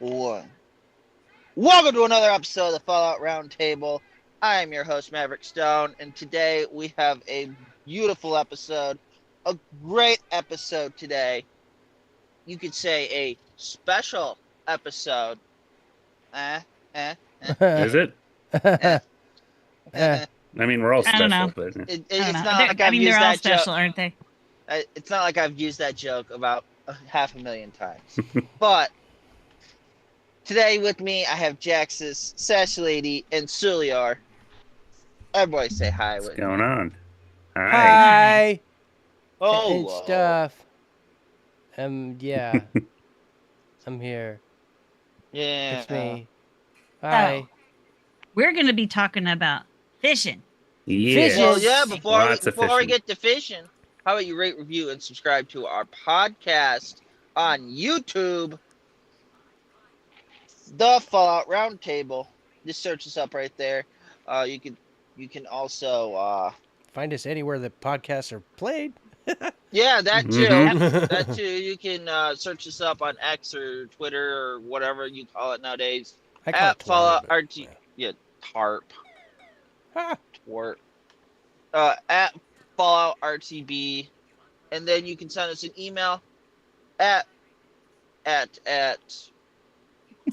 one. Welcome to another episode of the Fallout Roundtable. I am your host, Maverick Stone, and today we have a beautiful episode, a great episode today. You could say a special episode. Is it? eh. I mean, we're all I don't know. special, but It's not They're- like I I've mean, used they're all that special, joke. aren't they? It's not like I've used that joke about 500,000 times. But today with me, I have Jaxus, Sash Lady, and Suliar. Everybody say hi with what's me. going on? Hi. Hi. Oh, And stuff. Yeah. I'm here. Yeah. It's me. Hi. We're going to be talking about fishing. Yeah. Well, yeah, before Lots of we fishing. get to fishing, how about you rate, review, and subscribe to our podcast on YouTube, The Fallout Roundtable. Just search us up right there. You can also Find us anywhere that podcasts are played. yeah, that too. Mhm. That too. You can search us up on X or Twitter or whatever you call it nowadays. I call At it Fallout Twitter, RT. Yeah, tarp. but- Twort. At Fallout RTB, and then you can send us an email at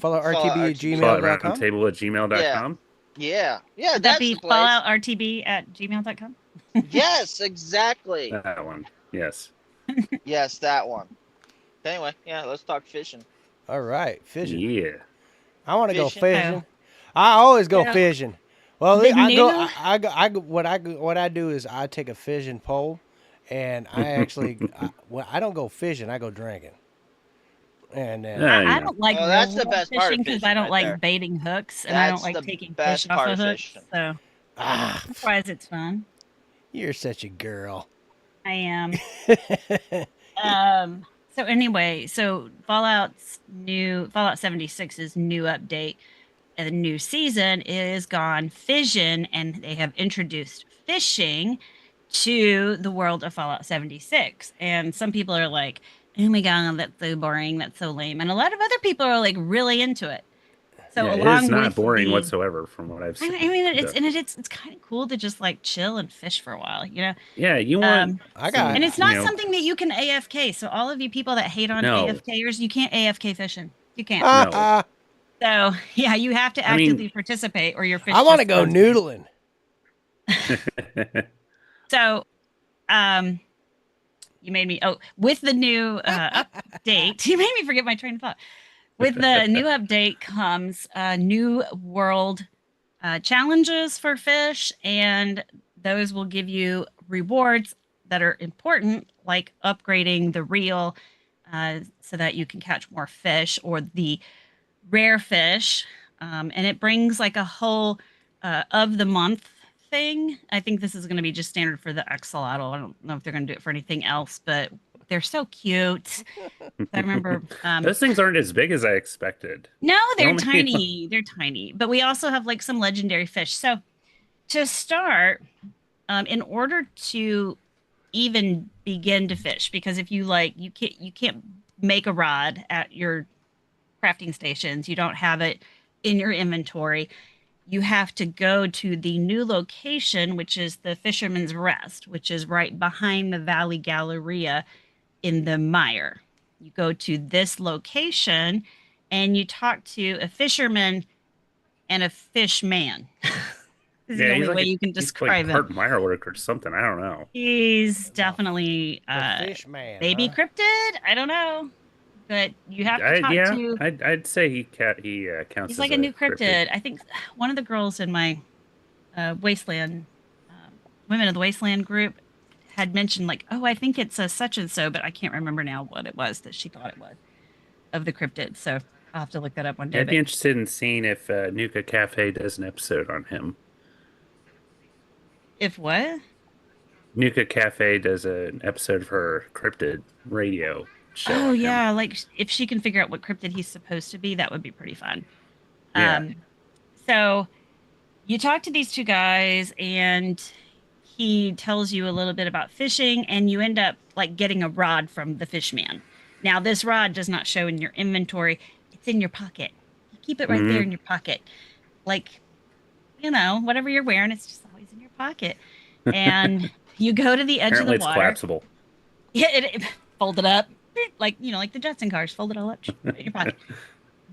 Follow Fallout rtb@gmail.com. Falloutroundtable@gmail.com. yeah Would that that's be the place. falloutrtb@gmail.com? Yes, exactly. That one. Yes. Yes, that one. Anyway, yeah, let's talk fishing. All right, fishing. Yeah. I want to go Fishing. fishing. I always go Yeah. fishing. Well, The I go. new- I go. What I do is I take a fishing pole, and I actually I don't go fishing. I go drinking. And then Yeah. I don't like Oh, that's the real best part of fishing because fishing I don't right like there. baiting hooks and I That's don't like the taking best fish off part of of hooks. fishing. So ah, I'm surprised it's fun. you're such a girl. I am. So anyway, Fallout 76's new update and the new season is gone fission, and they have introduced fishing to the world of Fallout 76. And some people are like, "Oh my god, that's so boring, that's so lame," and a lot of other people are like really into it. So Yeah, along it is not with boring the- whatsoever from what I've I seen. mean, it's So, and it's kind of cool to just like chill and fish for a while, you know. yeah, you want. I got- And it's not you know, something that you can AFK. So all of you people that hate on No. AFKers, you can't AFK fishing. You can't. Uh, So yeah, you have to I mean- actively participate, or your fish. I want to just go goes- noodling. So, you made me. Oh, with the new update, you made me forget my train of thought. With the new update comes new world challenges for fish, and those will give you rewards that are important, like upgrading the reel so that you can catch more fish, or the rare fish. And it brings like a whole of the month thing. I think this is going to be just standard for the axolotl. I don't know if they're going to do it for anything else, but they're so cute. I remember. Those things aren't as big as I expected. No, they're Only- tiny. They're tiny. But we also have like some legendary fish. So to start, in order to even begin to fish, because if you like, you can't make a rod at your crafting stations. You don't have it in your inventory. You have to go to the new location, which is the Fisherman's Rest, which is right behind the Valley Galleria in the mire. You go to this location and you talk to a fisherman and a fish man. This is the only he's way you can he's describe like him. part mire work or something. I don't know. He's definitely The fish man. maybe huh? cryptid. I don't know, but you have to talk to. I'd say he counts. He's as like a new cryptid. cryptid. I think one of the girls in my Wasteland, Women of the Wasteland group had mentioned like, oh, I think it's a such and so, but I can't remember now what it was that she thought it was of the cryptid. So I'll have to look that up one day. I'd be but- interested in seeing if Nuka Cafe does an episode on him. If what? Nuka Cafe does an episode of her cryptid radio show. Oh on him. yeah, like if she can figure out what cryptid he's supposed to be, that would be pretty fun. Yeah. So you talk to these two guys and he tells you a little bit about fishing, and you end up like getting a rod from the fish man. Now this rod does not show in your inventory. It's it's in your pocket. You keep it right there in your pocket. Like, whatever you're wearing, it's just always in your pocket. And you go to the edge of Apparently the it's water. collapsible. Yeah, fold it up. Like, like the Jetson cars, fold it all up, put it in your pocket.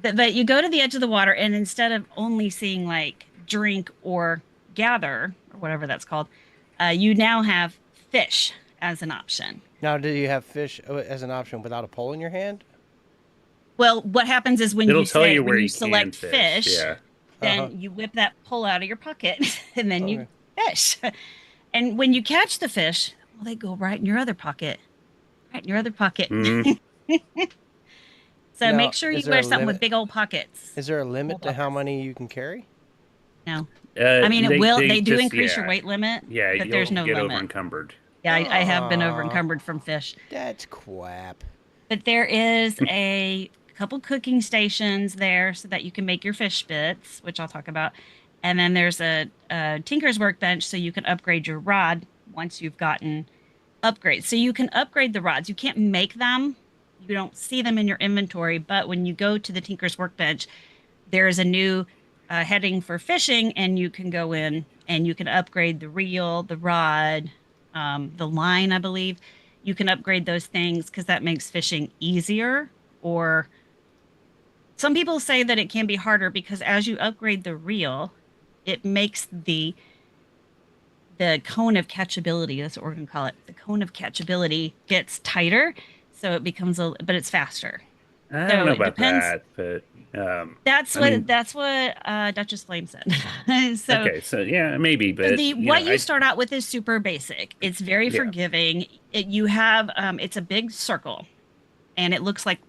But you go to the edge of the water, and instead of only seeing like drink or gather or whatever that's called, you now have fish as an option. Now, do you have fish as an option without a pole in your hand? Well, what happens is when It'll you tell you when where you you can select fish. fish, Yeah. then you whip that pole out of your pocket, and then you Okay. fish. And when you catch the fish, well, they go right in your other pocket, right in your other pocket. Mhm. So Now, make sure you is there wear a something with limit? big old pockets. Is there a limit Hold to on. how many you can carry? No, I mean They do just, increase your yeah. weight limit, Yeah, but you'll there's no get limit. over encumbered. Yeah, I have been over Aw. encumbered from fish. That's crap. But there is a couple cooking stations there so that you can make your fish bits, which I'll talk about. And then there's a tinker's workbench so you can upgrade your rod once you've gotten upgrades. So you can upgrade the rods. You can't make them. You don't see them in your inventory, but when you go to the tinker's workbench, there is a new heading for fishing, and you can go in and you can upgrade the reel, the rod, the line, I believe. You can upgrade those things because that makes fishing easier. Or some people say that it can be harder because as you upgrade the reel, it makes the cone of catchability, that's what we're going to call it. The cone of catchability gets tighter, so it becomes but it's faster. I So don't know it about depends. that, but That's what Duchess Flame said. So okay, so yeah, maybe, but what you start out with is super basic. It's very Yeah. forgiving. You have it's a big circle, and it looks like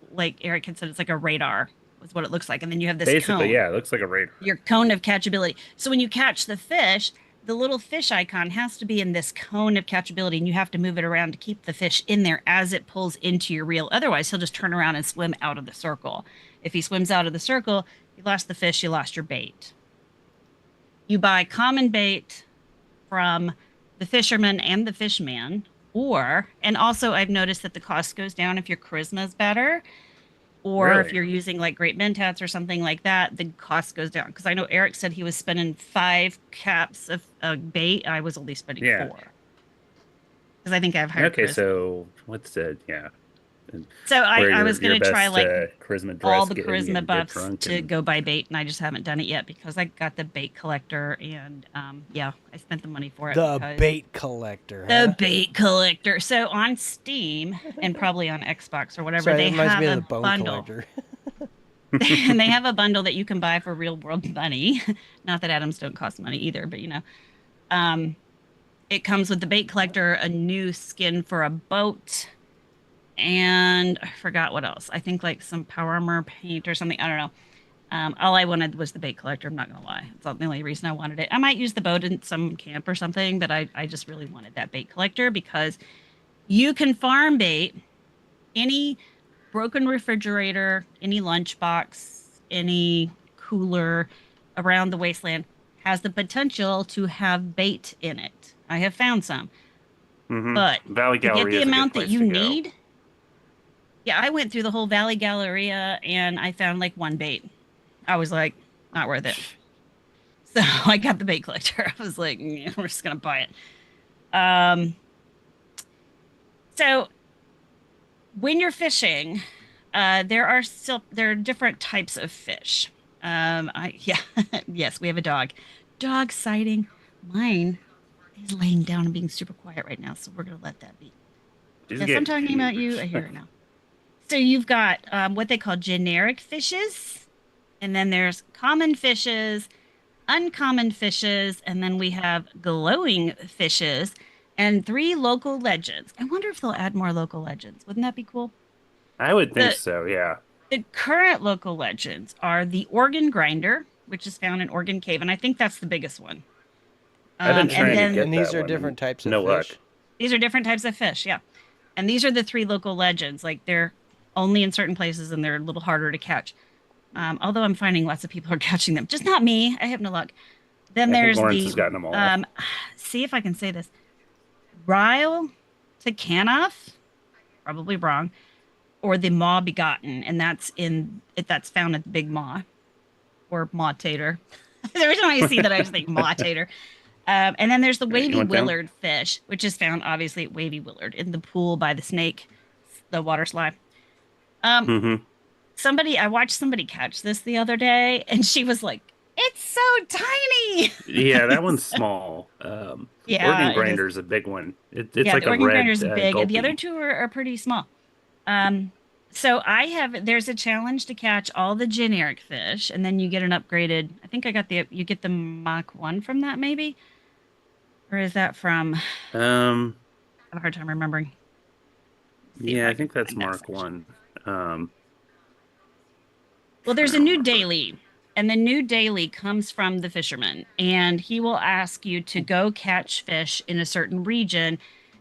Eric had said, it's like a radar is what it looks like, and then you have this basically, cone. yeah, it looks like a radar. Your cone of catchability. So when you catch the fish, the little fish icon has to be in this cone of catchability, and you have to move it around to keep the fish in there as it pulls into your reel. Otherwise, he'll just turn around and swim out of the circle. If he swims out of the circle, you lost the fish, you lost your bait. You buy common bait from the fisherman and the fishman, and also I've noticed that the cost goes down if your charisma is better. Or if Really? you're using like great mentats or something like that, the cost goes down. Because I know Eric said he was spending 5 caps of bait. I was only spending 4. Because I think I have higher Okay, charisma. so what's the So I was going to try best, like charisma all dress the getting charisma and get buffs drunk to and- go buy bait, and I just haven't done it yet because I got the bait collector, and yeah, I spent the money for it. The because- bait collector. The Huh? bait collector. So on Steam and probably on Xbox or whatever, Sorry, they that reminds have me a of the bone bundle. collector. And they have a bundle that you can buy for real world money. Not that atoms don't cost money either, but it comes with the bait collector, a new skin for a boat, and I forgot what else. I think like some power armor paint or something. I don't know. All I wanted was the bait collector. I'm not gonna lie. It's not the only reason I wanted it. I might use the boat in some camp or something, but I just really wanted that bait collector because you can farm bait any broken refrigerator, any lunchbox, any cooler around the wasteland has the potential to have bait in it. I have found some. Mhm. But Valley to get Gallery the is a good amount that place you to go. need, yeah, I went through the whole Valley Galleria and I found like one bait. I was like, not worth it. So I got the bait collector. I was like, we're just gonna buy it. So when you're fishing, there are different types of fish. Yes, we have a dog. Dog sighting. Mine is laying down and being super quiet right now, so we're gonna let that be. Just Yes, get I'm talking about you. I hear it now. So you've got what they call generic fishes, and then there's common fishes, uncommon fishes, and then we have glowing fishes, and 3 local legends. I wonder if they'll add more local legends. Wouldn't that be cool? I would think The- so, yeah. The current local legends are the organ grinder, which is found in Organ Cave, and I think that's the biggest one. I've been trying and then to get And these that are one, different types of no fish. luck. these are different types of fish, yeah. And these are the 3 local legends. Like they're only in certain places and they're a little harder to catch. Although I'm finding lots of people are catching them, just not me. I have no luck. Then I think there's Lawrence has gotten them all. see if I can say this. Ryle to Canoff, probably wrong. or the maw begotten, and that's found at the big maw or maw tater. Every time I see that, I just think maw tater. And then there's the You wavy went down? willard fish, which is found obviously at wavy willard in the pool by the snake, the water slide. Um, Mm-hmm. I watched somebody catch this the other day, and she was like, "It's so tiny." Yeah, that one's small. Yeah, Organ it is. grinder's a big one. It's Yeah, like the a organ red grinder is big, and the other gulpy. two are pretty small. Um, so there's a challenge to catch all the generic fish, and then you get an upgraded. I think you get the Mach 1 from that, maybe, or is that from? I Um, have a hard time remembering. See if yeah, I I can think that's find that Mark section. One. Um, Well, there's Trying a to new remember. daily, and the new daily comes from the fisherman, and he will ask you to go catch fish in a certain region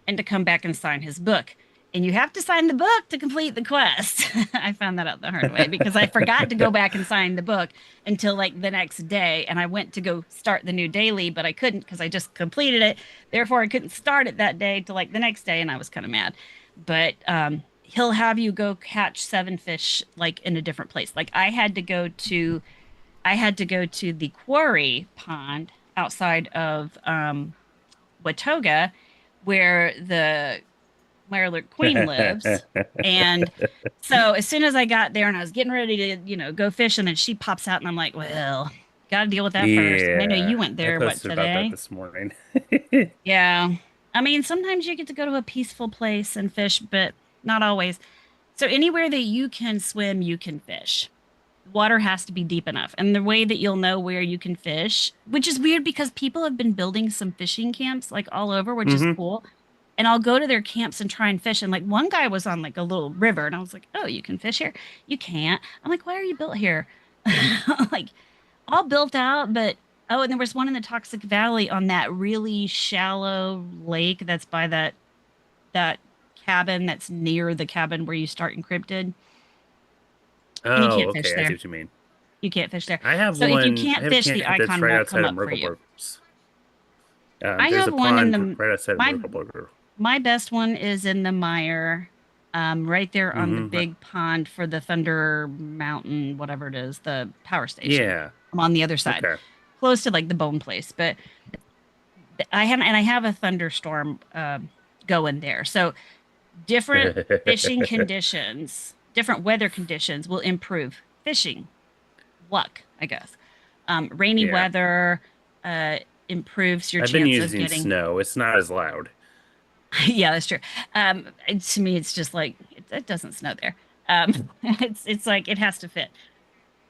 and to come back and sign his book. And you have to sign the book to complete the quest. I found that out the hard way because I forgot to go back and sign the book until like the next day. And I went to go start the new daily, but I couldn't because I just completed it. Therefore, I couldn't start it that day till like the next day. And I was kind of mad. But he'll have you go catch 7 fish like in a different place. Like I had to go to the quarry pond outside of Watoga where the Mirelurk Queen lives. And so as soon as I got there and I was getting ready to, go fishing, and she pops out and I'm like, well, got to deal with that first. And I know Yeah, you went I there, what, posted about that today? this morning. Yeah. I mean, sometimes you get to go to a peaceful place and fish, but not always. So anywhere that you can swim, you can fish. Water has to be deep enough. And the way that you'll know where you can fish, which is weird because people have been building some fishing camps like all over, which is Hmm. cool. And I'll go to their camps and try and fish. And like one guy was on like a little river, and I was like, "Oh, you can fish here? You can't." I'm like, "Why are you built here?" Like all built out, but oh, and there was one in the Toxic Valley on that really shallow lake that's by that cabin that's near the cabin where you start encrypted, and you Oh, can't fish okay, I see there. what you mean. You can't fish there. I have So if you one. I can't have a fish, the camp that's icon right won't come outside of up for Myrtle you. Burgers. I There's a have one in pond the right outside of my Myrtle Burger. my best one is in the mire, right there on the Hmm. big pond for the Thunder Mountain, whatever it is, the power station. Yeah. I'm on the other side, Okay. close to like the bone place. But I have a thunderstorm going there. So different fishing conditions, different weather conditions will improve fishing luck, I guess. Rainy Yeah. weather uh, improves your I've been chance of using getting. snow. It's not as loud. Yeah, that's true. To me, it's just like it doesn't snow there. It's like it has to fit.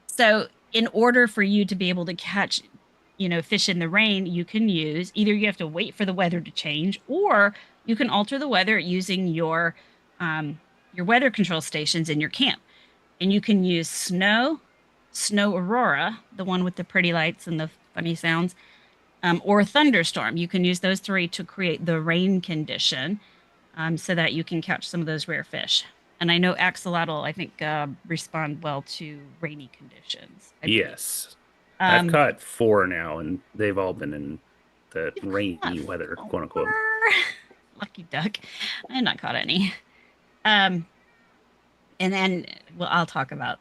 So, in order for you to be able to catch, fish in the rain, you can use either you have to wait for the weather to change, or you can alter the weather using your weather control stations in your camp, and you can use snow aurora, the one with the pretty lights and the funny sounds, or thunderstorm. You can use those three to create the rain condition, so that you can catch some of those rare fish. And I know axolotl, I think, respond well to rainy conditions, I believe. Yes. I've Um, caught four now, and they've all been in the you've caught rainy weather, quote four. unquote. Lucky duck. I have not caught any. Um, and then, well, I'll talk about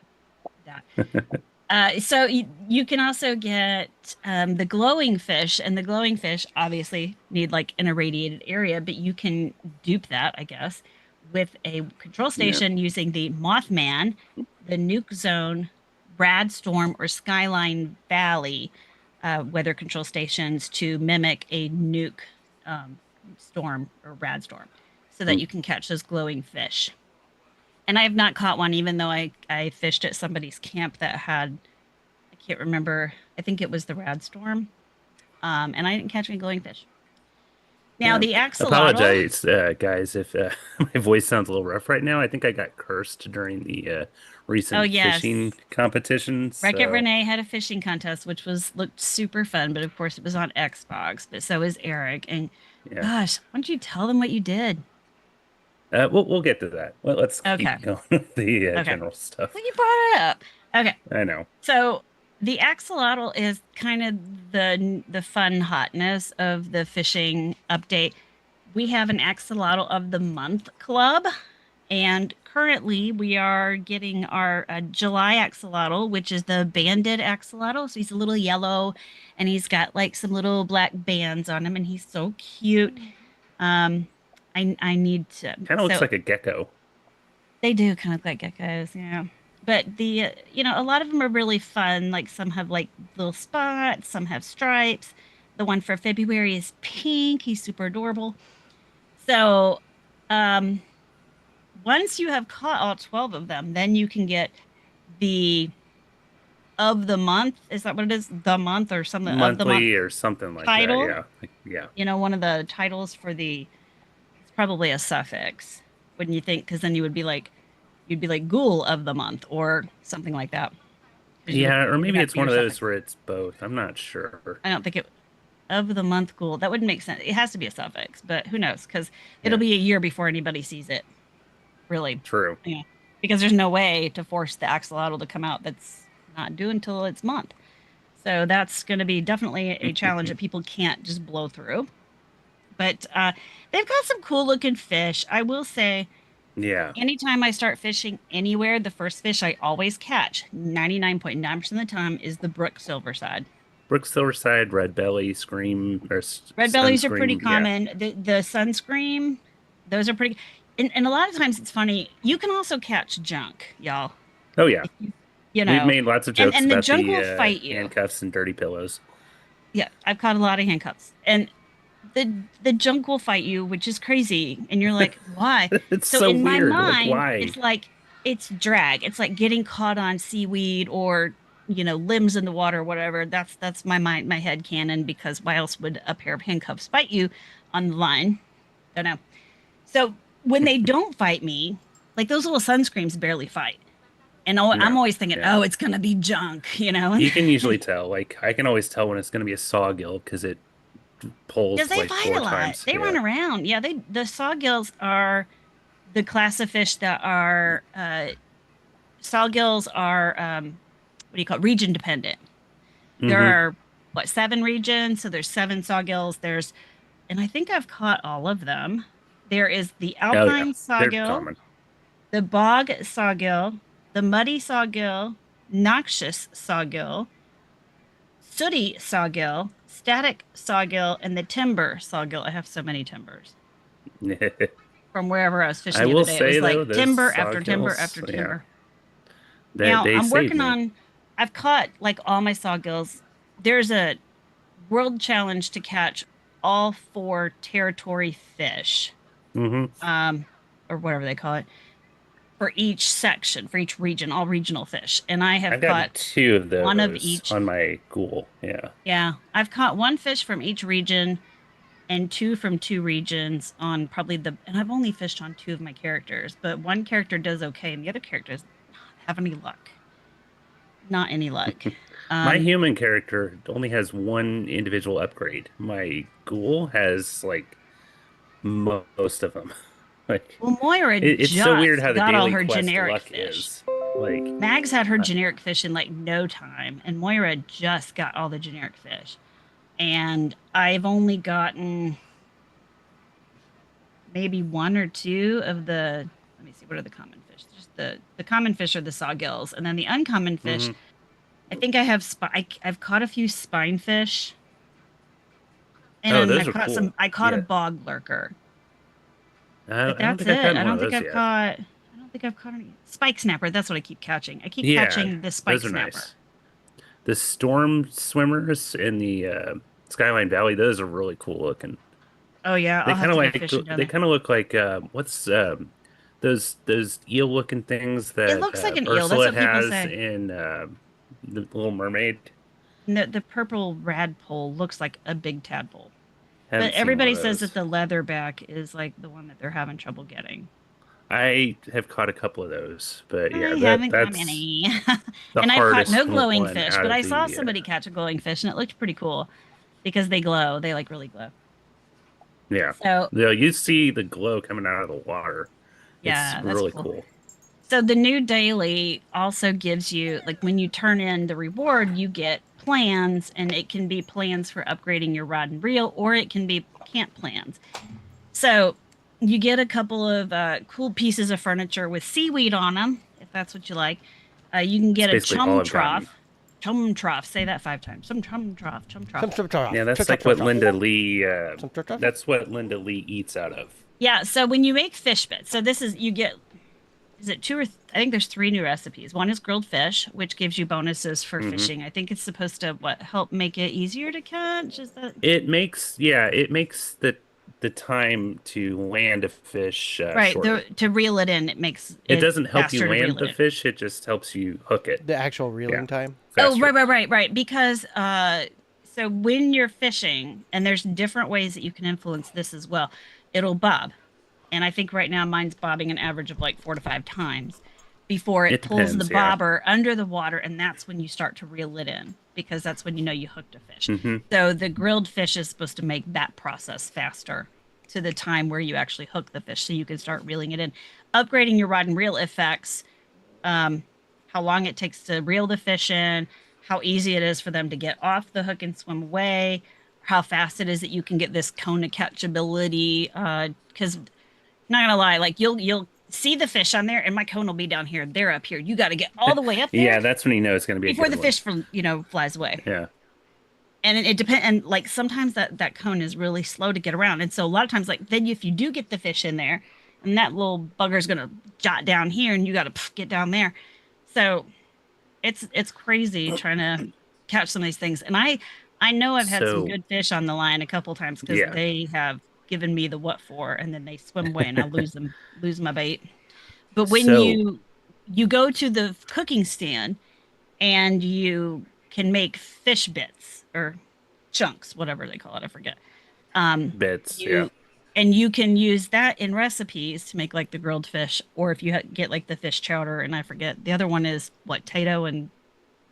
that. So you can also get the glowing fish, and the glowing fish obviously need like an irradiated area, but you can dupe that, I guess, with a control Yeah. station using the Mothman, the Nuke Zone, Brad Storm, or Skyline Valley weather control stations to mimic a nuke um, storm or rad storm, so that Mm. you can catch those glowing fish. And I have not caught one, even though I fished at somebody's camp that had, I can't remember, I think it was the rad storm. And I didn't catch any glowing fish. Now, Yeah. the axolotl, Apologize, guys, if my voice sounds a little rough right now. I think I got cursed during the oh, recent fishing yes. competition. Wreck It So, Renee had a fishing contest, which looked super fun, but of course it was on Xbox, but so is Eric. And yeah. gosh, why don't you tell them what you did? We'll get to that. Well, let's Okay. keep going with the Okay. general stuff. Well, you brought it up. Okay. I know. So the axolotl is kind of the fun hotness of the fishing update. We have an axolotl of the month club, And currently, we are getting our July axolotl, which is the banded axolotl. So he's a little yellow, and he's got like some little black bands on him, and he's so cute. Um, I need to. Kind of looks So like a gecko. they do kind of look like geckos, yeah. But a lot of them are really fun. Like some have like little spots, some have stripes. The one for February is pink. He's super adorable. So, um, once you have caught all 12 of them, then you can get the of the month. Is that what it is? The month or something of the month Monthly or something like that. title. Yeah. Yeah. One of the titles for it's probably a suffix, wouldn't you think? Because then you'd be like ghoul of the month or something like that. 'Cause Yeah, or it'd maybe have to it's be one your of those suffix. where it's both. I'm not sure. I don't think it of the month ghoul. That wouldn't make sense. It has to be a suffix, but who knows? Because it'll Yeah, be a year before anybody sees it. Really. true. Yeah. Because there's no way to force the axolotl to come out that's not due until its month. So that's going to be definitely a challenge that people can't just blow through. But they've got some cool looking fish. I will say, Yeah. anytime I start fishing anywhere, the first fish I always catch, 99.9% of the time, is the brook silverside. Brook Silverside, Red Belly, Scream, or Red bellies are pretty Sunscream. Yeah. common. The sunscream, those are pretty. And a lot of times it's funny. You can also catch junk, y'all. Oh, yeah. You We've know, made lots of jokes and the about junk the will fight you. handcuffs and dirty pillows. Yeah, I've caught a lot of handcuffs, and the junk will fight you, which is crazy. And you're like, why? It's So so in my weird. Like, mind, why? it's like it's drag. It's like getting caught on seaweed or limbs in the water or whatever. That's my head canon, because why else would a pair of handcuffs bite you on the line? Don't know. So when they don't fight me, like those little sunscreams barely fight. And I'm No. always thinking, Yeah. oh, it's gonna be junk. You can usually tell. Like, I can always tell when it's going to be a sawgill because it Because pulls they like fight four a lot. times. They Yeah. run around. Yeah, the sawgills are the class of fish that are sawgills are what do you call it? Region dependent. There Hmm. are what, 7 regions, so there's 7 sawgills. And I think I've caught all of them. There is the Oh, yeah. alpine They're sawgill, common. the bog sawgill, the muddy sawgill, noxious sawgill, sooty sawgill, static sawgill, and the timber sawgill. I have so many timbers from wherever I was fishing I the will other day. It was say, though, like those timber after timber sawgills, after yeah, timber. that Now they I'm saved working me. on. I've caught like all my sawgills. There's a world challenge to catch all 4 territory fish, Hmm. um, or whatever they call it, for each section, for each region, all regional fish. And I have I've gotten caught 2 of one of those each. on my ghoul. Yeah. Yeah, I've caught one fish from each region and 2 from 2 regions on probably and I've only fished on 2 of my characters, but one character does okay and the other character does not have any luck. Not any luck. My Um, human character only has 1 individual upgrade. My ghoul has like most of them. Like, well, Moira it's so weird just how the got all daily her quest generic luck fish. is. Like, Mags had her uh, generic fish in like no time, and Moira just got all the generic fish. And I've only gotten maybe 1 or 2 of the. Let me see, what are the common fish? Just the common fish are the sawgills, and then the uncommon fish. mhm. I think I have I've caught a few spinefish, Oh, and those are cool. I caught a Yeah. bog lurker, but I don't that's think I've it. gotten one of those yet. I don't think I've caught any spike snapper. That's what I keep catching. I keep Yeah, catching the spike those are snapper. nice. The storm swimmers in the Skyline Valley, those are really cool looking. Oh yeah, They I'll have kind of to go like fishing down they there. kind of look like what's those eel looking things It that looks like an eel. That's Ursula what people has say. in the Little Mermaid. And the purple radpole looks like a big tadpole. Haven't But seen one everybody of says that those. the leatherback is like the one that they're having trouble getting. I have caught a couple of those, but I yeah, haven't caught that's many. the And I've caught hardest no glowing one fish, out but of I saw the somebody catch a glowing fish and it looked pretty cool because they glow. They like really glow. yeah. So, You see the glow coming out of the water. It's yeah, that's really cool. cool. So the new daily also gives you, like, when you turn in the reward, you get plans, and it can be plans for upgrading your rod and reel, or it can be camp plans. So you get a couple of cool pieces of furniture with seaweed on them, if that's what you like. You can That's get a basically all chum I've gotten. trough. Chum trough. Say that 5 times. Some chum trough. Chum trough. Yeah, that's like what Linda Lee. That's what Linda Lee eats out of. Yeah. So when you make fish bits, so this is you get. Is it two or I think there's three new recipes. One is grilled fish, which gives you bonuses for Hmm. fishing. I think it's supposed to help make it easier to catch. Is that It makes the time to land a fish right? shorter. To reel it in, it makes It it doesn't help you faster to land reel it the in. fish, it just helps you hook it. The actual Yeah, reeling time. Oh, faster. right. Because so when you're fishing, and there's different ways that you can influence this as well, it'll bob. And I think right now mine's bobbing an average of like 4 to 5 times before it It pulls the depends, yeah. bobber under the water, and that's when you start to reel it in because that's when you know you hooked a fish. Hmm. So the grilled fish is supposed to make that process faster to the time where you actually hook the fish so you can start reeling it in. Upgrading your rod and reel affects how long it takes to reel the fish in, how easy it is for them to get off the hook and swim away, how fast it is that you can get this cone of catchability. Because not gonna lie, like you'll see the fish on there, and my cone will be down here. They're up here. You got to get all the way up there Yeah, that's when you know it's going to be a before good the one. fish, flies away. Yeah. And it depends. And like sometimes that cone is really slow to get around, and so a lot of times, like then if you do get the fish in there, and that little bugger's gonna jot down here, and you got to get down there. So it's crazy trying to catch some of these things. And I know I've had some So, good fish on the line a couple times because yeah. they have given me the what for, and then they swim away, and I lose my bait. But when So, you go to the cooking stand and you can make fish bits or chunks, whatever they call it, I forget. bits, yeah. You and you can use that in recipes to make like the grilled fish, or if you get like the fish chowder, and I forget the other one is what tato and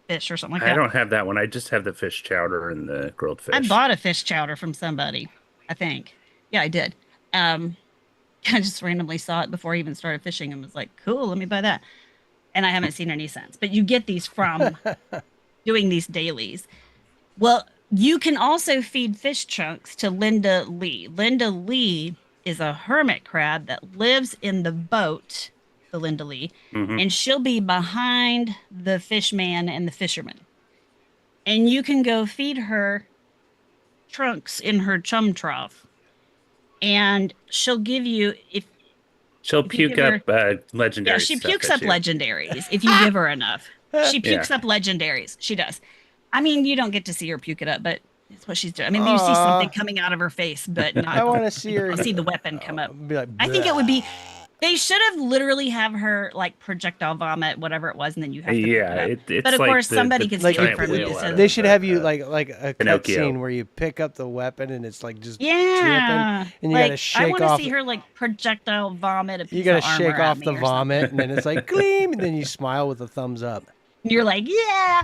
fish or something like I that. don't have that one. I just have the fish chowder and the grilled I fish. bought a fish chowder from somebody, I think. Yeah, I did. Um, I just randomly saw it before I even started fishing and was like, cool, let me buy that. And I haven't seen any since. But you get these from doing these dailies. Well, you can also feed fish chunks to Linda Lee. Linda Lee is a hermit crab that lives in the boat, the Linda Lee, Hmm. and she'll be behind the fish man and the fisherman. And you can go feed her trunks in her chum trough, and she'll give you She'll if you puke give her. up Yeah, legendary she stuff pukes at up you. legendaries if you give her enough. She Yeah. pukes up legendaries. She does. I mean, you don't get to see her puke it up, but it's what she's doing. I mean, you see something Aw, coming out of her face, but I not. want to see You her. don't see the weapon come up. Be like, I think it would "Bleh." be. They should have literally have her like projectile vomit, whatever it was, and then you have to pick Yeah, it up. But it's of like course, somebody the could Like steal you, it giant from you. wheel out So they of should have you like a cut Pinocchio. scene where you pick up the weapon and it's like just dripping, yeah, and you gotta like I shake want to off. see her like projectile vomit a You piece gotta of armor shake at off me the or vomit, something. and then it's like gleam, and then you smile with a thumbs up. You're like, yeah.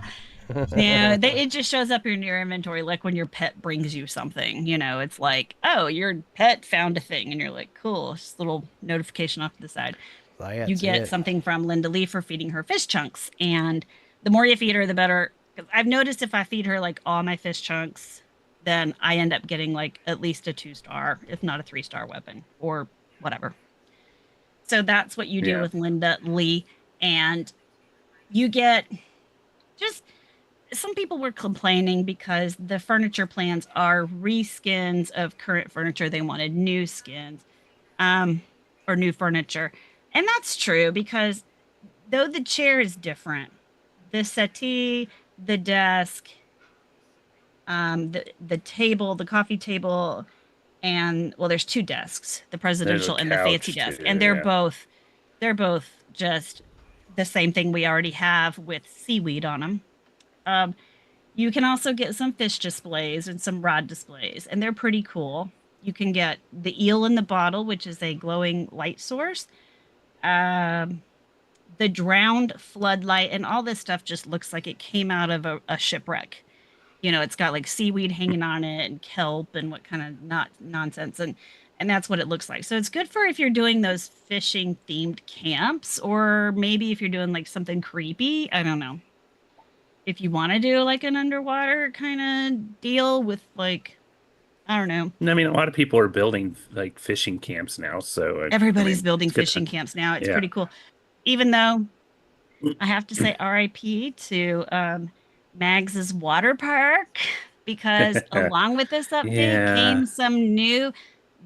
Yeah, it just shows up in your inventory like when your pet brings you something. It's like, oh, your pet found a thing, and you're like, cool. Just a little notification off to the side. Oh, yeah, You that's get it. something from Linda Lee for feeding her fish chunks, and the more you feed her, the better. 'Cause I've noticed if I feed her like all my fish chunks, then I end up getting like at least a 2-star, if not a 3-star weapon or whatever. So that's what you do Yeah. with Linda Lee, and you get just some people were complaining because the furniture plans are reskins of current furniture. They wanted new skins, um, or new furniture. And that's true because though the chair is different, the settee, the desk, the table, the coffee table, and well, there's two desks, the There's a presidential and the fancy couch desk, too, and yeah. they're both just the same thing we already have with seaweed on them. Um, You can also get some fish displays and some rod displays, and they're pretty cool. You can get the eel in the bottle, which is a glowing light source, um, the drowned floodlight, and all this stuff just looks like it came out of a shipwreck. It's got like seaweed hanging on it and kelp and what kind of not nonsense, and that's what it looks like. So it's good for if you're doing those fishing themed camps, or maybe if you're doing like something creepy. I don't know if you want to do like an underwater kind of deal with like, I don't know. I mean, a lot of people are building like fishing camps now, so I Everybody's mean, building it's good fishing to, camps now. It's yeah. pretty cool. Even though I have to say RIP to Mags's water park because along with this update Yeah, came some new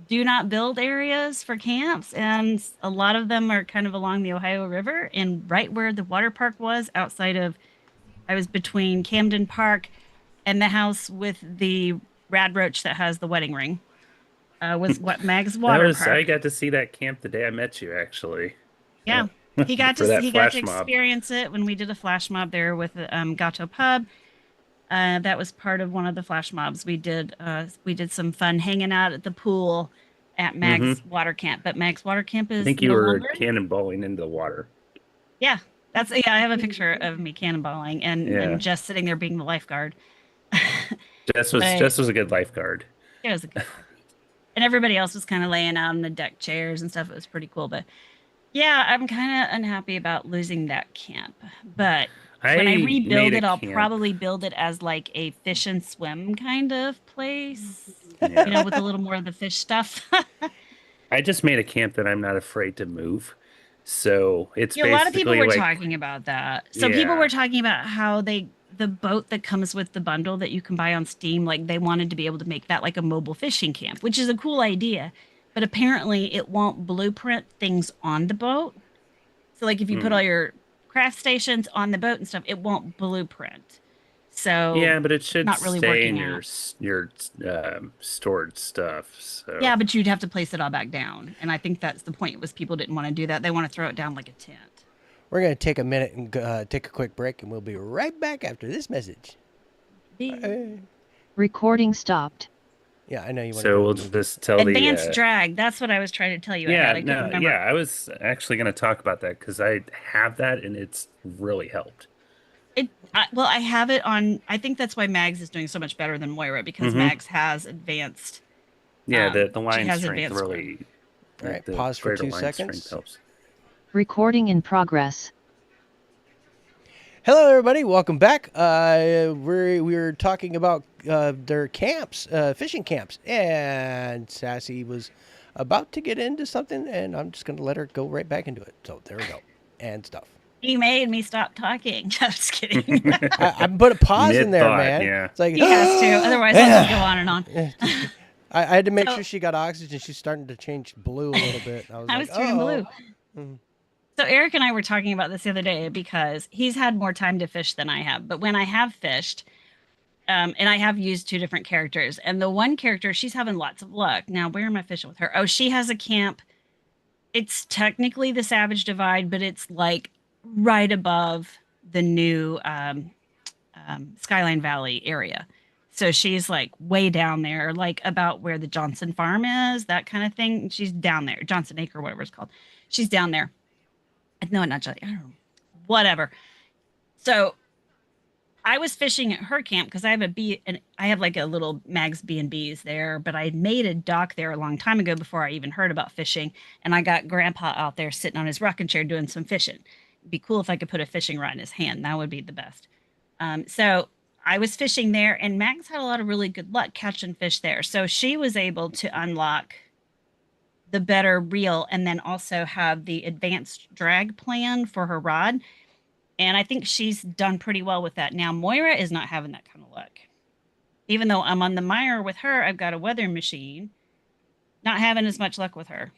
do not build areas for camps, and a lot of them are kind of along the Ohio River and right where the water park was outside of I was between Camden Park and the house with the rad roach that has the wedding ring. Was what Mag's that water was I park. got to see that camp the day I met you, actually. Yeah. For that He got to flash mob. experience it when we did a flash mob there with the Gato Pub. That was part of one of the flash mobs we did some fun hanging out at the pool at Hmm. Mag's water camp, but Mag's water camp I is think you no were longer. cannonballing into the water. Yeah, that's yeah. I have a picture of me cannonballing and Yeah, just sitting there being the lifeguard. But Jess was a good lifeguard. it was a good time. And everybody else was kind of laying out in the deck chairs and stuff. It was pretty cool. But yeah, I'm kind of unhappy about losing that camp. But when I I made rebuild a it, I'll camp. probably build it as like a fish and swim kind of place, Yeah, with a little more of the fish stuff. I just made a camp that I'm not afraid to move. So it's Yeah, a lot of people basically were like, talking about that. So people were yeah. talking about how the boat that comes with the bundle that you can buy on Steam, like they wanted to be able to make that like a mobile fishing camp, which is a cool idea. But apparently it won't blueprint things on the boat. So like if you put Hmm. all your craft stations on the boat and stuff, it won't blueprint. So Yeah, but it it's should not really stay in working your out. your stored stuff. Yeah, So but you'd have to place it all back down. And I think that's the point was people didn't want to do that. They want to throw it down like a tent. We're going to take a minute and take a quick break, and we'll be right back after this message. Recording stopped. Yeah, I know you want to so go we'll to the movie. just tell the Advanced drag. That's what I was trying to tell you. I had. yeah, I couldn't no, remember. yeah, I was actually going to talk about that because I have that and it's really helped. Well, I have it on. I think that's why Mags is doing so much better than Moira because Hmm. Mags has advanced. Yeah, the She line has strength advanced swim. really All right, the pause for greater 2 line strength seconds. helps. Recording in progress. Hello, everybody. Welcome back. We're talking about their camps, fishing camps, and Sassy was about to get into something, and I'm just going to let her go right back into it. So there we go, and stuff. He made me stop talking. Just kidding. I put a pause in Mid there, thought, man. yeah. It's like He has to, otherwise I'll just go on and on. I had to make So- sure she got oxygen. She's starting to change blue a little bit. I was I like, was turning blue. Mhm. So Eric and I were talking about this the other day because he's had more time to fish than I have. But when I have fished, and I have used two different characters, and the one character she's having lots of luck. Now, where am I fishing with her? Oh, she has a camp. It's technically the Savage Divide, but it's like right above the new Skyline Valley area. So she's like way down there, like about where the Johnson Farm is, that kind of thing. She's down there, Johnson Acre, whatever it's called. She's down there. No, not Johnson. I don't know. Whatever. So I was fishing at her camp because I have a B and I have like a little Mag's B&Bs there, but I made a dock there a long time ago before I even heard about fishing. And I got grandpa out there sitting on his rocking chair doing some fishing. It'd be cool if I could put a fishing rod in his hand. That would be the best. So I was fishing there and Mag's had a lot of really good luck catching fish there. So she was able to unlock the better reel and then also have the advanced drag plan for her rod. And I think she's done pretty well with that. Now, Moira is not having that kind of luck. Even though I'm on the mire with her, I've got a weather machine, not having as much luck with her.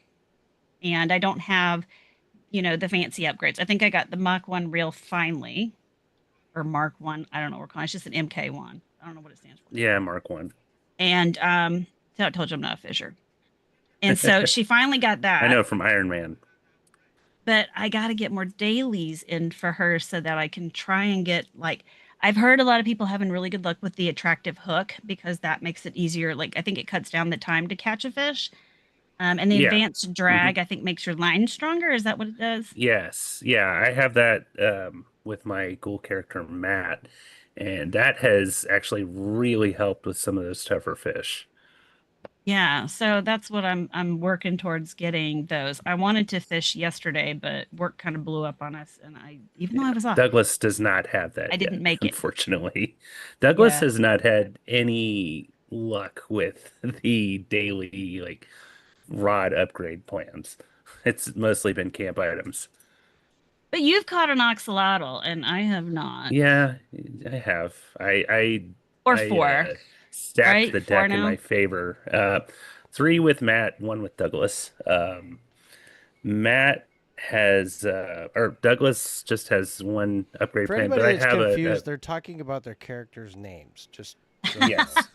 And I don't have, the fancy upgrades. I think I got the Mach 1 reel finally, or Mark 1. I don't know what we're calling it. It's just an MK1. I don't know what it stands for. Yeah, Mark one. And so I told you I'm not a fisher. And so she finally got that. I know from Iron Man. But I got to get more dailies in for her so that I can try and get like I've heard a lot of people having really good luck with the attractive hook because that makes it easier. Like I think it cuts down the time to catch a fish. And the Yeah. advanced drag, I think, makes your line stronger. Is that what it does? Yes. Yeah, I have that with my ghoul character Matt, and that has actually really helped with some of those tougher fish. Yeah, so that's what I'm working towards getting those. I wanted to fish yesterday, but work kind of blew up on us, and even though I was off, Douglas does not have that I didn't yet, make it. unfortunately. Douglas Yeah. has not had any luck with the daily like rod upgrade plans. It's mostly been camp items. But you've caught an axolotl, and I have not. Yeah, I have. Or I four, stacked right? the Four deck in now. my favor. Three with Matt, one with Douglas. Matt has or Douglas just has one upgrade For plan, anybody but I that's have a confused, they're talking about their characters' names. Just so you know. yes.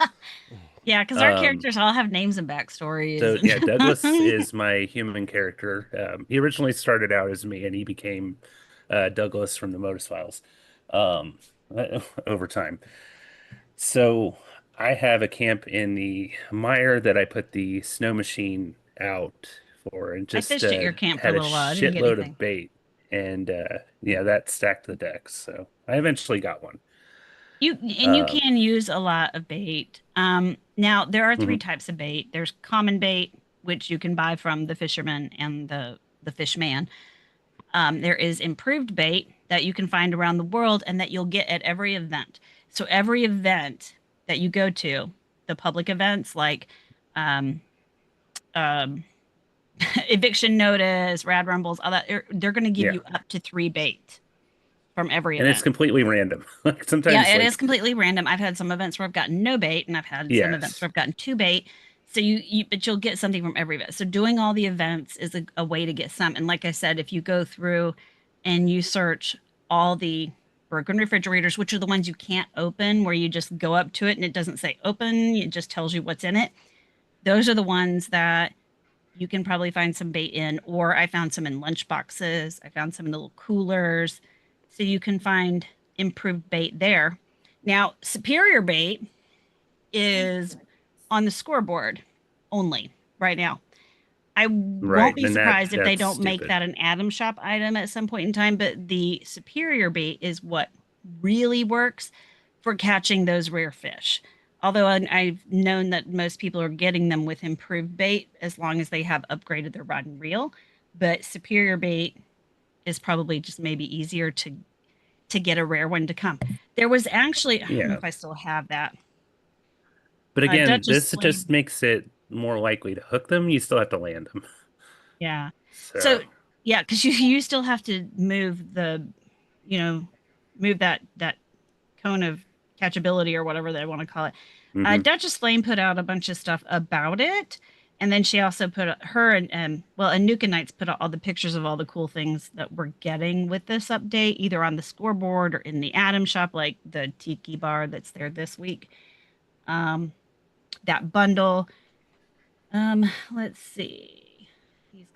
Yeah, because our Um, characters all have names and backstories. so yeah, Douglas is my human character. He originally started out as me, and he became Douglas from the Modus Files um, over time. So I have a camp in the mire that I put the snow machine out for, and I just fished at your camp for a had a little while. I didn't get shitload of anything. bait, and yeah, that stacked the decks. So I eventually got one. You Um, can use a lot of bait. Now there are three mhm, types of bait. There's common bait, which you can buy from the fisherman and the fishman. There is improved bait that you can find around the world and that you'll get at every event. So every event that you go to, the public events like um, um, eviction notice, rad rumbles, all that, they're going to give yeah, you up to three bait from every and it's event. completely random. Like Yeah, sometimes, it is like completely random. I've had some events where I've gotten no bait, and I've had some events yes, where I've gotten two bait. So but you'll get something from every event. So doing all the events is a way to get some. And like I said, if you go through and you search all the broken refrigerators, which are the ones you can't open, where you just go up to it and it doesn't say open, it just tells you what's in it. Those are the ones that you can probably find some bait in, or I found some in lunch boxes. I found some in little coolers. So you can find improved bait there. Now, superior bait is on the scoreboard only right now. I won't right, be and that surprised if they that's don't make stupid. that an Atom Shop item at some point in time, but the superior bait is what really works for catching those rare fish. Although I've known that most people are getting them with improved bait as long as they have upgraded their rod and reel, but superior bait is probably just maybe easier to get a rare one to come. There was actually, I don't know Yeah, if I still have that. but again, Duchess this Flame. just makes it more likely to hook them. You still have to land them. Yeah. So So, yeah, because you still have to move you know, move that cone of catchability or whatever they want to call it. hmm Duchess Flame put out a bunch of stuff about it, and then she also put her and Nuka Knights put out all the pictures of all the cool things that we're getting with this update, either on the scoreboard or in the Atom Shop, like the Tiki bar that's there this week. Um, that bundle. Let's see.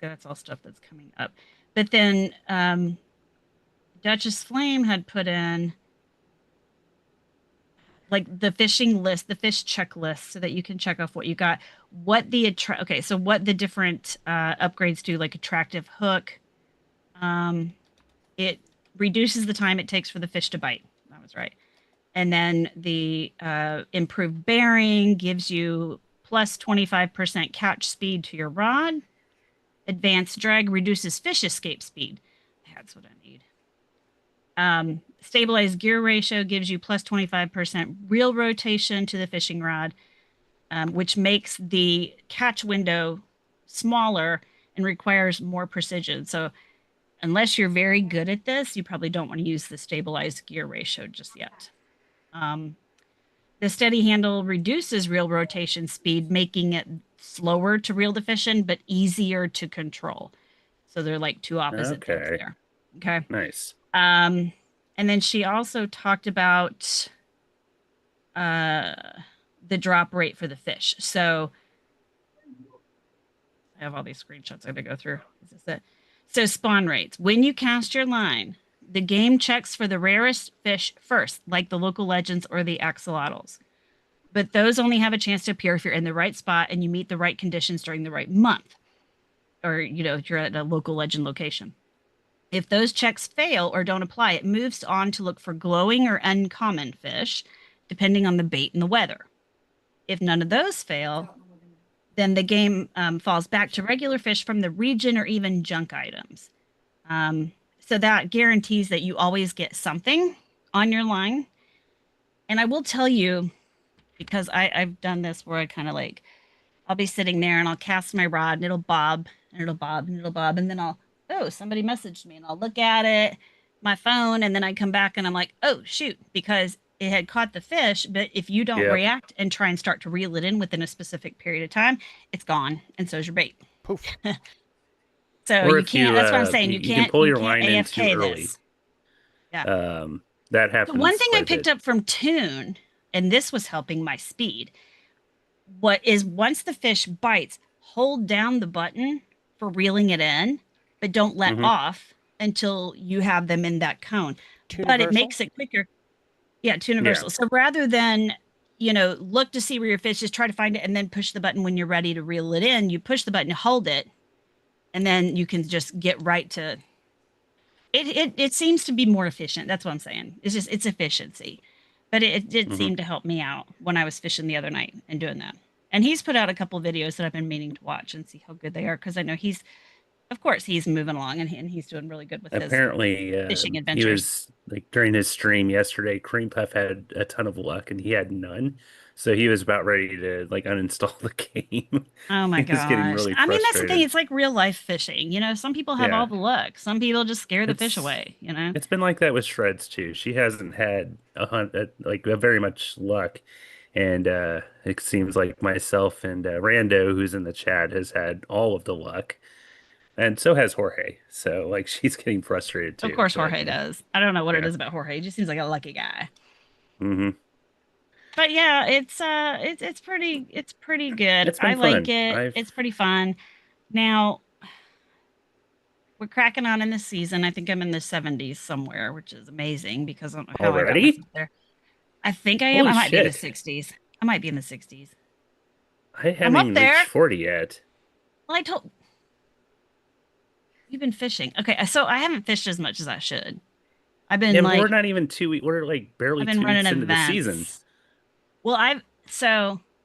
That's all stuff that's coming up. But then Duchess Flame had put in like the fishing list, the fish checklist, so that you can check off what you got. What the different upgrades do, like attractive hook. It reduces the time it takes for the fish to bite. That was right. And then the improved bearing gives you plus 25% catch speed to your rod. Advanced drag reduces fish escape speed. That's what I need. Stabilized gear ratio gives you plus 25% reel rotation to the fishing rod, which makes the catch window smaller and requires more precision. So, unless you're very good at this, you probably don't want to use the stabilized gear ratio just yet. Um, the steady handle reduces reel rotation speed, making it slower to reel the fish in, but easier to control. So they're like two opposite things okay, there. Okay. nice. Um, and then she also talked about uh, the drop rate for the fish. So I have all these screenshots I have to go through. Is this it? So spawn rates. When you cast your line, the game checks for the rarest fish first, like the local legends or the axolotls. But those only have a chance to appear if you're in the right spot and you meet the right conditions during the right month, or if you're at a local legend location. If those checks fail or don't apply, it moves on to look for glowing or uncommon fish, depending on the bait and the weather. If none of those fail, then the game falls back to regular fish from the region or even junk items. So that guarantees that you always get something on your line. And I will tell you, because I've done this where I kind of like I'll be sitting there and I'll cast my rod and it'll bob and it'll bob and it'll bob and then I'll oh somebody messaged me and I'll look at it my phone and then I come back and I'm like oh shoot because it had caught the fish but if you don't Yep. react and try and start to reel it in within a specific period of time it's gone and so's your bait. Poof. So Or you if can't you that's what I'm saying you can pull you your can't line in too AFK early. this. Yeah. That So one happens thing I quite a picked bit. up from Tune, and this was helping my speed, what is once the fish bites, hold down the button for reeling it in, but don't let Hmm. off until you have them in that cone. But it Tuniversal? makes it quicker. Yeah, to Yeah. universal. So rather than, look to see where your fish is, try to find it, and then push the button when you're ready to reel it in, you push the button, hold it, and then you can just get right to it seems to be more efficient. That's what I'm saying. It's efficiency. But it did Hmm. seem to help me out when I was fishing the other night and doing that. And he's put out a couple videos that I've been meaning to watch and see how good they are because I know of course, he's moving along and he's doing really good with his Apparently, fishing he adventures. was like during his stream yesterday, Cream Puff had a ton of luck and he had none. So he was about ready to like uninstall the game. Oh my He was getting gosh. really I mean, that's the thing. frustrated. It's like real life fishing. Some people have all Yeah. the luck. Some people just scare the fish It's away. it's been like that with Shreds too. She hasn't had like very much luck. And it seems like myself and Rando, who's in the chat, has had all of the luck. And so has Jorge. So like she's getting frustrated Of too. course, But Jorge does. I don't know what it yeah. is about Jorge. He just seems like a lucky guy. Hmm. But yeah, it's pretty good. It's I been like fun. it. I've It's pretty fun. Now we're cracking on in the season. I think I'm in the 70s somewhere, which is amazing because I don't know how I got already? myself there. I think I am. Holy I might be in the shit. 60s. I might be in the 60s. I I'm haven't up even reached there. 40 yet. Well, I told you've been fishing. Okay, so I haven't fished as much as I should. I've Yeah, been but we're like not even we're like I've barely been two running weeks into the season. events. Well,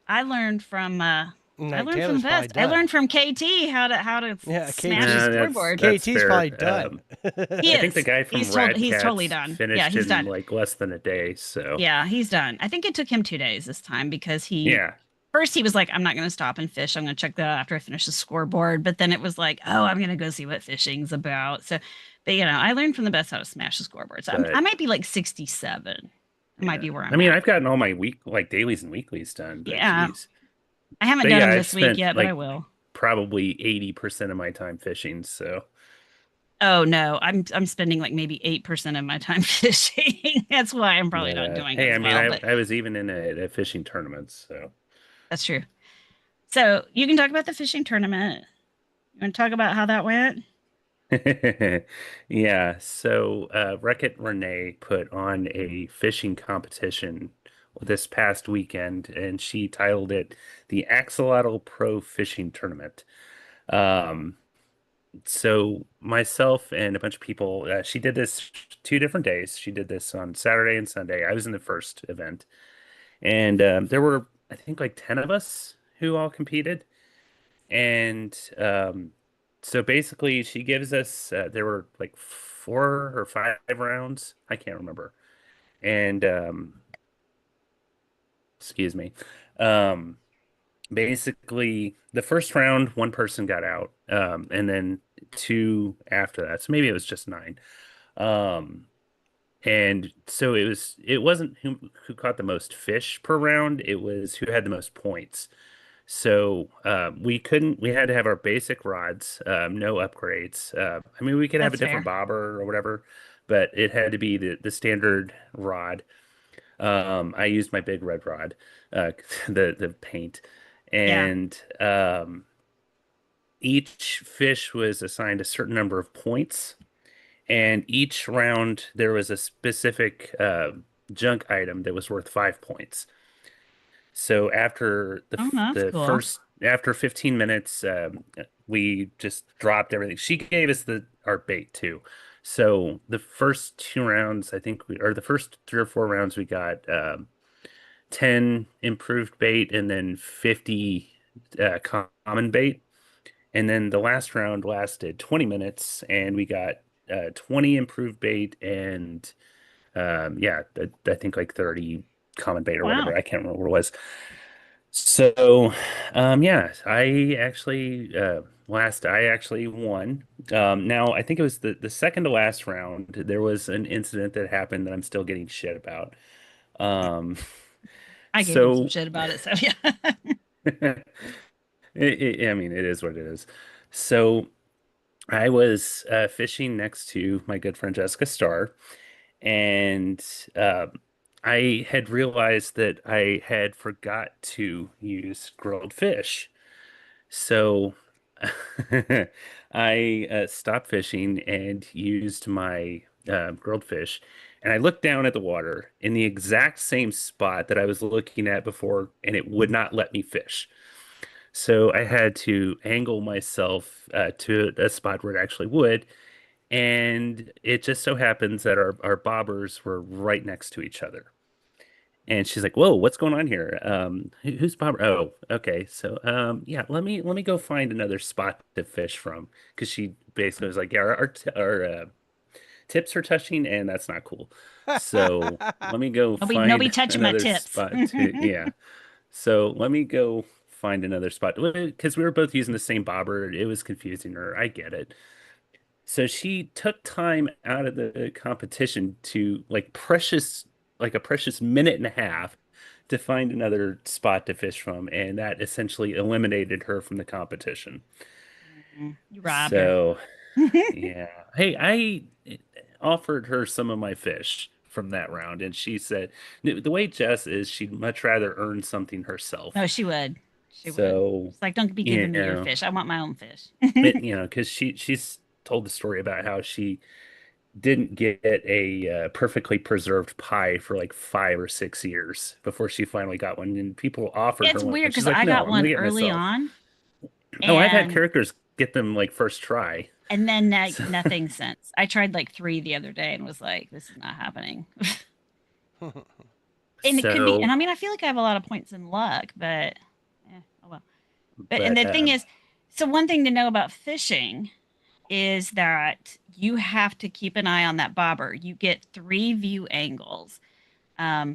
I learned from I Night learned from Taylor's probably Best. I done. learned from KT how to Yeah, smash a KT's That's scoreboard. that's KT's fair. probably done. He I think the is. guy from He's totally Radcats done. Yeah, finished he's in done. like less than a day, so Yeah, he's done. I think it took him 2 days this time because he yeah. first he was like, I'm not gonna stop and fish. I'm gonna check that out after I finish the scoreboard. But then it was like, oh, I'm gonna go see what fishing's about. So but I learned from the best how to smash the scoreboard. So I But might be like 67. That might yeah. be where I I'm mean, at. I've gotten all my dailies and weeklies done, but Yeah. geez. I haven't But done yeah, them I've this week spent yet, but I like will. probably 80% of my time fishing, so Oh no, I'm spending like maybe 8% of my time fishing. That's why I'm probably but not doing hey, as I mean, well, but I was even in a fishing tournament, so that's true. So you can talk about the fishing tournament. You want to talk about how that went? yeah, so Wreck-It Renee put on a fishing competition this past weekend, and she titled it the Axolotl Pro Fishing Tournament. Um, so myself and a bunch of people, she did this 2 different days. She did this on Saturday and Sunday. I was in the first event, and there were, I think, like 10 of us who all competed. And so basically, she gives us, there were like 4 or 5 rounds. I can't remember. And excuse me. Um, basically, the first round, one person got out, and then two after that. So maybe it was just nine. Um, and so it wasn't who caught the most fish per round, it was who had the most points. So we had to have our basic rods, no upgrades. I mean, we could have a That's different fair. bobber or whatever, but it had to be the standard rod. I used my big red rod, the paint, Yeah. and each fish was assigned a certain number of points, and each round there was a specific junk item that was worth 5 points. So after Oh, that's the cool. first after 15 minutes, we just dropped everything. She gave us our bait too. So the first 2 rounds, I think or the first 3 or 4 rounds, we got 10 improved bait and then 50 common bait. And then the last round lasted 20 minutes, and we got 20 improved bait and yeah, I think like 30 common bait or Wow. whatever. I can't remember what it was. So, yeah, I actually won. Now I think it was the second to last round. There was an incident that happened that I'm still getting shit about. Um, I gave him some so shit about it. So yeah. I mean, it is what it is. So I was fishing next to my good friend Jessica Starr, and I had realized that I had forgot to use grilled fish. So I stopped fishing and used my grilled fish. And I looked down at the water in the exact same spot that I was looking at before, and it would not let me fish. So I had to angle myself to a spot where it actually would. And it just so happens that our bobbers were right next to each other. And she's like, "Whoa, what's going on here? Who's Bob? Oh, okay. So, yeah, let me go find another spot to fish from." Because she basically was like, "Yeah, our tips are touching, and that's not cool. So let me go Nobody find touching my another tips. spot to, yeah. So let me go find another spot because we were both using the same bobber. It was confusing her. I get it. So she took time out of the competition to like a precious minute and a half to find another spot to fish from, and that essentially eliminated her from the competition. You robbed her. So, yeah. Hey, I offered her some of my fish from that round, and she said the way Jess is, she'd much rather earn something No, herself. she would. She would. So, It's like, don't be you giving me your know, fish. I want my own fish. because she's told the story about how she didn't get a perfectly preserved pie for like 5 or 6 years before she finally got one, and people offered her It's one. weird She's because like, I "No, got I'm gonna one get early myself." on, Oh, I've had and characters get them like first try. then like So, nothing since. I tried like three the other day and was like, this is not happening. And it could be, and so I mean, I feel like I have a lot of points in luck, but oh well. But and but the thing is, so one thing to know about fishing is that you have to keep an eye on that bobber. You get three view angles.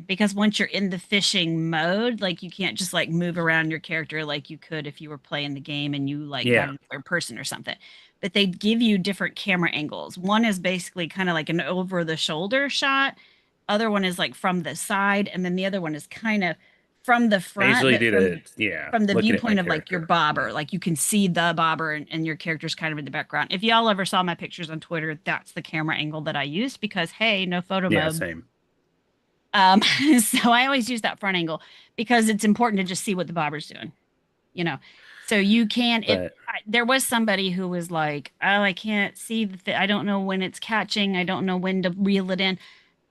Because once you're in the fishing mode, like you can't just like move around your character like you could if you were playing the game and you like got yeah, another person or something. But they give you different camera angles. One is basically kind of like an over the shoulder shot. Other one is like from the side, and then the other one is kind of from the I front, usually but do the yeah, from the looking at my viewpoint of like your character. bobber. Yeah, Like you can see the bobber and your character's kind of in the background. If y'all ever saw my pictures on Twitter, that's the camera angle that I used because hey, no photo yeah, mode. same. Um, so I always use that front angle because it's important to just see what the bobber's doing, you know. So you can if But there was somebody who was like, "Oh, I can't see I don't know when it's catching. I don't know when to reel it in."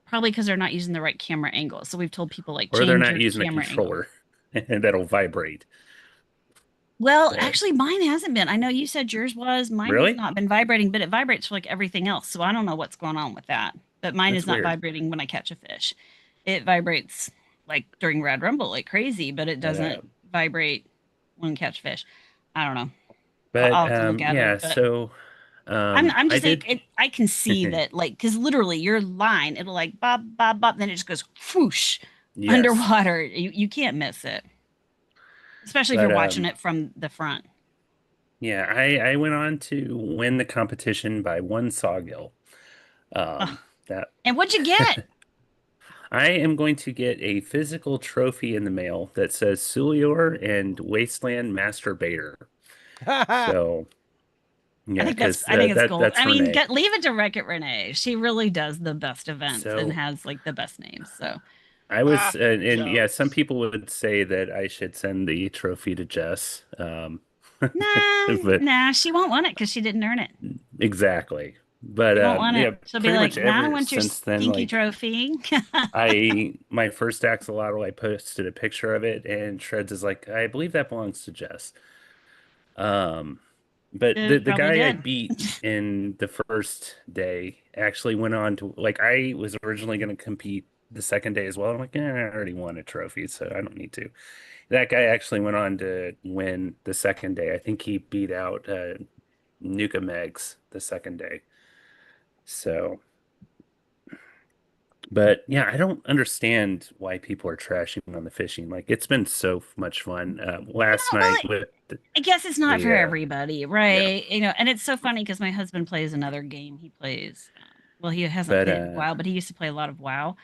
Probably because they're not using the right camera angle. So we've told people like or they're change not your using a camera angle. controller that'll vibrate. Well, But actually, mine hasn't been. I know you said yours was. Mine has really, not been vibrating, but it vibrates for like everything else. So I don't know what's going on with that. But mine is that's not weird. vibrating when I catch a fish. It vibrates like during Red Rumble like crazy, but it But doesn't vibrate when we catch fish. I don't know. I'll but have to look at it, yeah, but so I'm I just like did. I can see that like because literally your line it'll like bob bob bob then it just goes whoosh Yes, underwater. You can't miss it, especially if you're but watching it from the front. yeah, I went on to win the competition by one sawgill. Ugh. Um, that And what'd you get? I am going to get a physical trophy in the mail that says Sulior and Wasteland Masturbator. So yeah, because I think it's gold. that's I mean, Renee. leave it to Wreck It Renee. She really does the best events and So has like the best names. So I was, and yeah, some Jokes. people would say that I should send the trophy to Jess. nah, But nah, she won't want it because she didn't earn it. exactly. But She won't want it. yeah, She'll be pretty like, much "Nah, I ever want your since then, stinky like trophy." my first axolotl, I posted a picture of it, and Shreds is like, I believe that belongs to Jess. Um, but the It the probably guy I did. beat in the first day actually went on to like I was originally going to compete the second day as well. I'm like, I already won a trophy, so I don't need to. That guy actually went on to win the second day. I think he beat out Nuka Megs the second day. So But yeah, I don't understand why people are trashing on the fishing. Like it's been so much fun. Last Well, night with I guess it's not for the everybody, yeah, right? And it's so funny because my husband plays another game. He plays, well, he hasn't but played in a while, but he used to play a lot of WoW.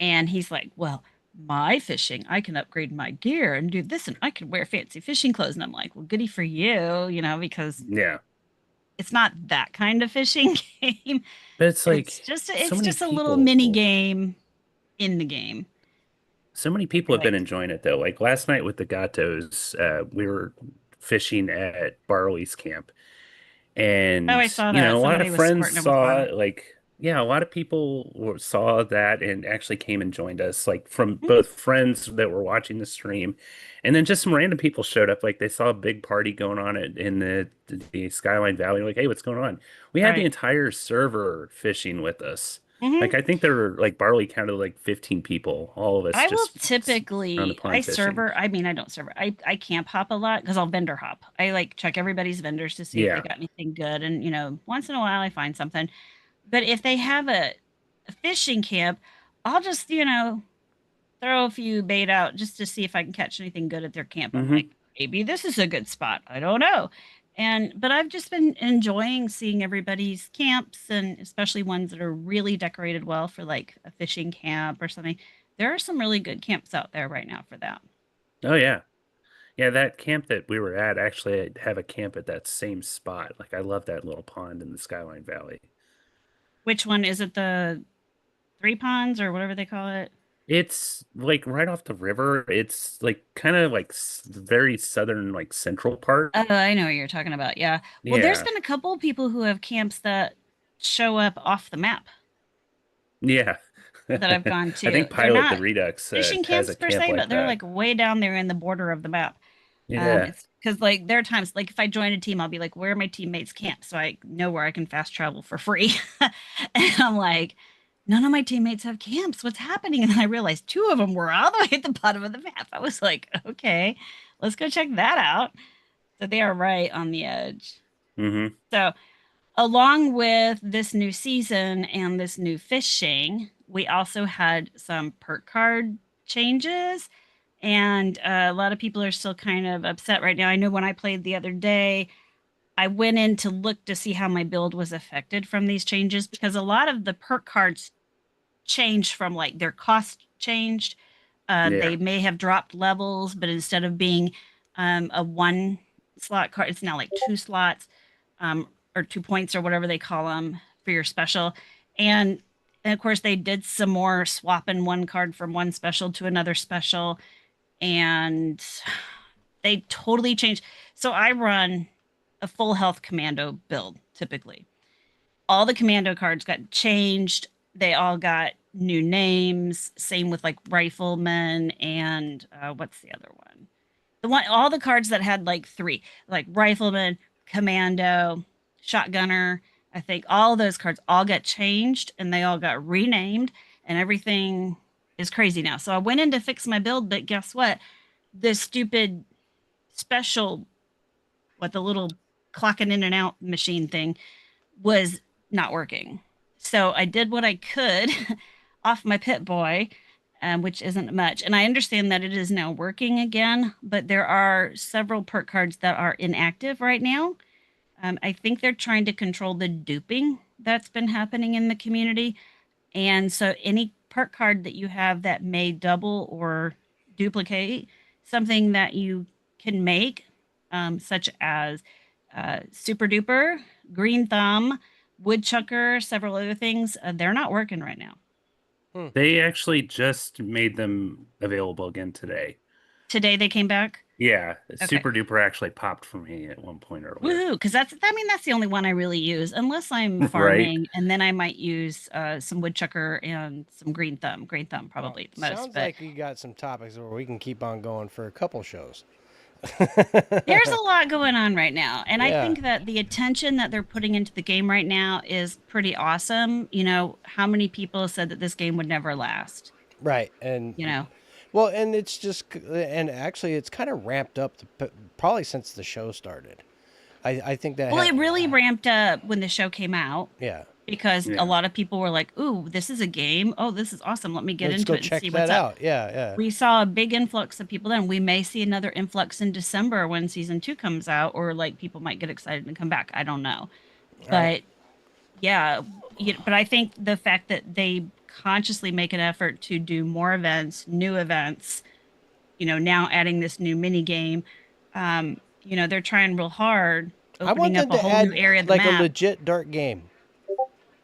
And he's like, well, my fishing, I can upgrade my gear and do this, and I can wear fancy fishing clothes. And I'm like, well, goody for you, because yeah. it's not that kind of fishing game. But it's It's like just so it's many just a little mini people. game in the game. So many people I have been like. enjoying it though. Like last night with the gatos, we were fishing at Barley's camp. Oh, I And, saw that. a lot of Somebody was friends squirting him with saw water. it, like, yeah, a lot of people saw that and actually came and joined us, like from Mhm. both friends that were watching the stream, and then just some random people showed up. Like they saw a big party going on in the Skyline Valley. Like, hey, what's going on? We had the Right. entire server fishing with us. Hmm. Like, I think there were like Barley counted like 15 people, all of us I will just around the typically I pond fishing. server. I mean, I don't server. I camp hop a lot because I'll vendor hop. I like check everybody's vendors to see if they Yeah. got anything good, and once in a while I find something. But if they have a fishing camp, I'll just throw a few bait out just to see if I can catch anything good at their camp. I'm Hmm. like, maybe this is a good spot. I don't know. But I've just been enjoying seeing everybody's camps, and especially ones that are really decorated well for like a fishing camp or something. There are some really good camps out there right now for that. Oh yeah. Yeah, that camp that we were at actually have a camp at that same spot. Like I love that little pond in the Skyline Valley. Which one is it? The three ponds or whatever they call it? It's like right off the river. It's like kind of like very southern, like central part. Oh, I know what you're talking about. Yeah. Well, there's Yeah. been a couple of people who have camps that show up off the map Yeah. that I've gone I to. think They're Pilot the not Redux fishing has camps a per camp se, like but they're that. like way down there in the border of the map. Yeah. It's because like there are times like if I join a team, I'll be like, where are my teammates camp? So I know where I can fast travel for free. And I'm like, none of my teammates have camps. What's happening? And then I realized two of them were all the way at the bottom of the map. I was like, okay, let's go check that out. So they are right on the edge. Hmm. So along with this new season and this new fishing, we also had some perk card changes. And a lot of people are still kind of upset right now. I know when I played the other day, I went in to look to see how my build was affected from these changes because a lot of the perk cards changed from like their cost changed. Yeah. They may have dropped levels, but instead of being a one slot card, it's now like two slots, or 2 points or whatever they call them for your special. And, and of course, they did some more swapping one card from one special to another special, and they totally changed. So I run a full health commando build typically. All the commando cards got changed. They all got new names. Same with like riflemen and what's the other one? All the cards that had like three, like rifleman, commando, shotgunner. I think all those cards all got changed and they all got renamed, and everything is crazy now. So I went in to fix my build, but guess what? This stupid special, what the little clocking in and out machine thing was not working. So I did what I could off my Pit Boy, which isn't much. And I understand that it is now working again, but there are several perk cards that are inactive right now. I think they're trying to control the duping that's been happening in the community. And so any perk card that you have that may double or duplicate something that you can make, such as Super Duper, Green Thumb, Woodchucker, several other things, they're not working right now. Hmm. They actually just made them available again today. Today they came back. Yeah, Okay. Super Duper actually popped for me at one point earlier. Woohoo! Because that's the only one I really use, unless I'm Right? farming, and then I might use some woodchucker and some green thumb. Green thumb Well, probably the most, sounds but like you got some topics where we can keep on going for a couple shows. there's a lot going on right now, and I Yeah, think that the attention that they're putting into the game right now is pretty awesome. How many people said that this game would never last? right. And You know, well, and it's just, and actually, it's kind of ramped up probably since the show started. I think that well, it really ramped up when the show came out. yeah, because Yeah. a lot of people were like, "Ooh, this is a game. Oh, this is awesome. Let me get Let's into go it and check see that what's up." out. Yeah, yeah. We saw a big influx of people then. We may see another influx in December when season 2 comes out, or like people might get excited and come back. I don't know. All But right. yeah, but I think the fact that they consciously make an effort to do more events, new events, now adding this new mini game, they're trying real hard, I want opening them up a to whole new add area of the like a map. legit dart game.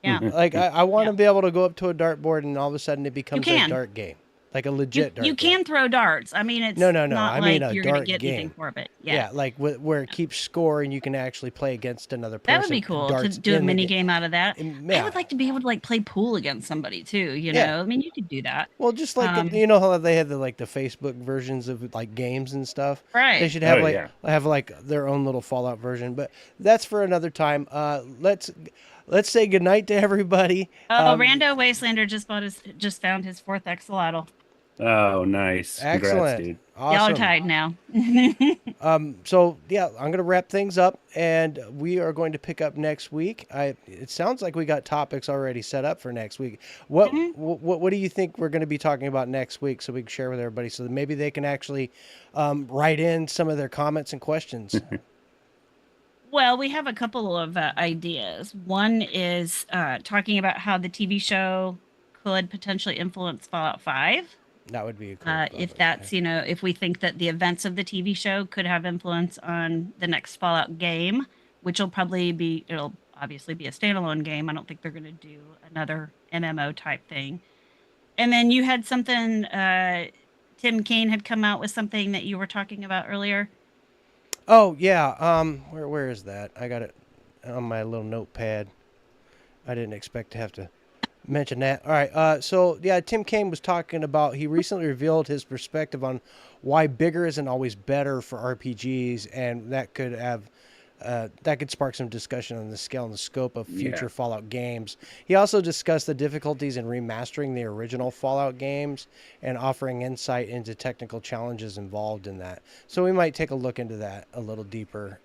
Yeah, Like I want yeah. to be able to go up to a dartboard and all of a sudden it You becomes a can. dart game, like a You legit you dart game. can throw darts. I mean, No, it's no, no. not I mean like a you're gonna dart get anything game. for it. Yeah, like where it keeps score and you can actually play against another That would person. be cool to Darts do a in the mini game. game out of that. I Yeah. would like to be able to like play pool against somebody too, Yeah. I mean, you could do that. Well, just like Um, you know how they have the Facebook versions of like games and stuff. They right. should have Oh, yeah. their own little Fallout version, but that's for another time. Let's say goodnight to everybody. Oh, Rando Wastelander just found his fourth axolotl. Oh, nice. Congrats, Excellent. dude. Y'all are Awesome. tied now. So yeah, I'm gonna wrap things up, and we are going to pick up next week. It sounds like we got topics already set up for next week. What Mhm. what do you think we're going to be talking about next week, so we can share with everybody, so that maybe they can actually write in some of their comments and questions. Well, we have a couple of ideas. One is talking about how the TV show could potentially influence Fallout 5. That would be a cool. If that's, if we think that the events of the TV show could have influence on the next Fallout game, which it'll obviously be a standalone game. I don't think they're going to do another MMO type thing. And then you had something, Tim Kaine had come out with something that you were talking about earlier. Oh yeah. Where is that? I got it on my little notepad. I didn't expect to have to mention that. All right. So yeah, Tim Kaine was talking about. He recently revealed his perspective on why bigger isn't always better for RPGs, and that could spark some discussion on the scale and the scope of future Yeah. Fallout games. He also discussed the difficulties in remastering the original Fallout games and offering insight into technical challenges involved in that. So we might take a look into that a little deeper.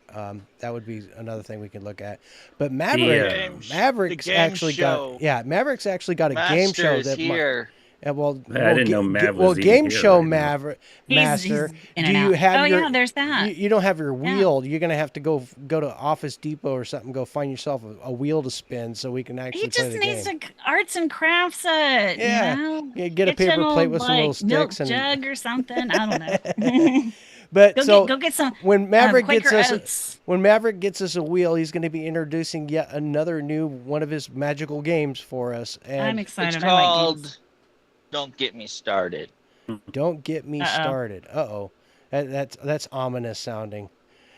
That would be another thing we could look at. But Mavericks game actually show. Mavericks actually got a Master game show is that here. I didn't know Mav was even game here show right now. Master. He's in Do and you out. have Oh, your? yeah, there's that. You don't have your Yeah. wheel. You're gonna have to go to Office Depot or something. Go find yourself a wheel to spin so we can actually He play just the needs game. to arts and crafts it. Yeah. You know? Yeah, get a you paper an plate old, with some little like, milk sticks and. jug or something. I don't know. But Go get some when Maverick Quaker gets us Oats. when Maverick gets us a wheel, he's going to be introducing yet another new one of his magical games for us. And I'm It's excited. I like games. called Don't Get Me Started. don't get me Uh-oh. started. That's ominous sounding.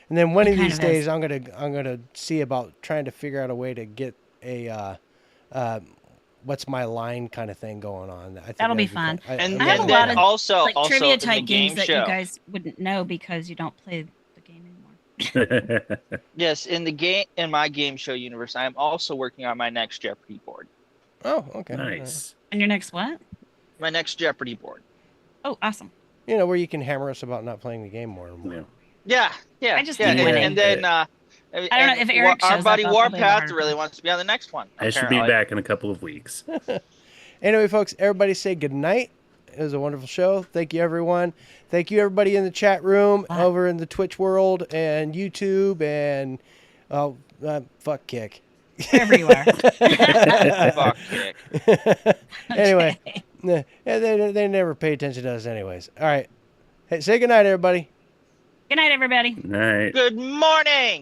And then one It of kind these of days, is. I'm gonna see about trying to figure out a way to get a what's my line kind of thing going on. I think That'll be that'd fun. And, I have and a lot then of, also, like also trivia in the type game games that show. you guys wouldn't know because you don't play the game anymore. Yes, in my game show universe, I'm also working on my next Jeopardy board. Oh, okay. Nice. And your next what? My next Jeopardy board. Oh, awesome. You know, where you can hammer us about not playing the game more and more. Yeah. Yeah. I just yeah. need And, winning. and then I don't know if Eric our shows buddy up, I'll probably have a Warpath hard really time. wants to be on the next one. I should be apparently. back in a couple of weeks. Anyway, folks, everybody say good night. It was a wonderful show. Thank you, everyone. Thank you, everybody in the chat room, Wow. over in the Twitch world, and YouTube, and fuck Kick. Everywhere. Fuck kick. Anyway, Okay. they never pay attention to us, anyways. All right. Hey, say good night, everybody. Good night, everybody. Night. Good morning.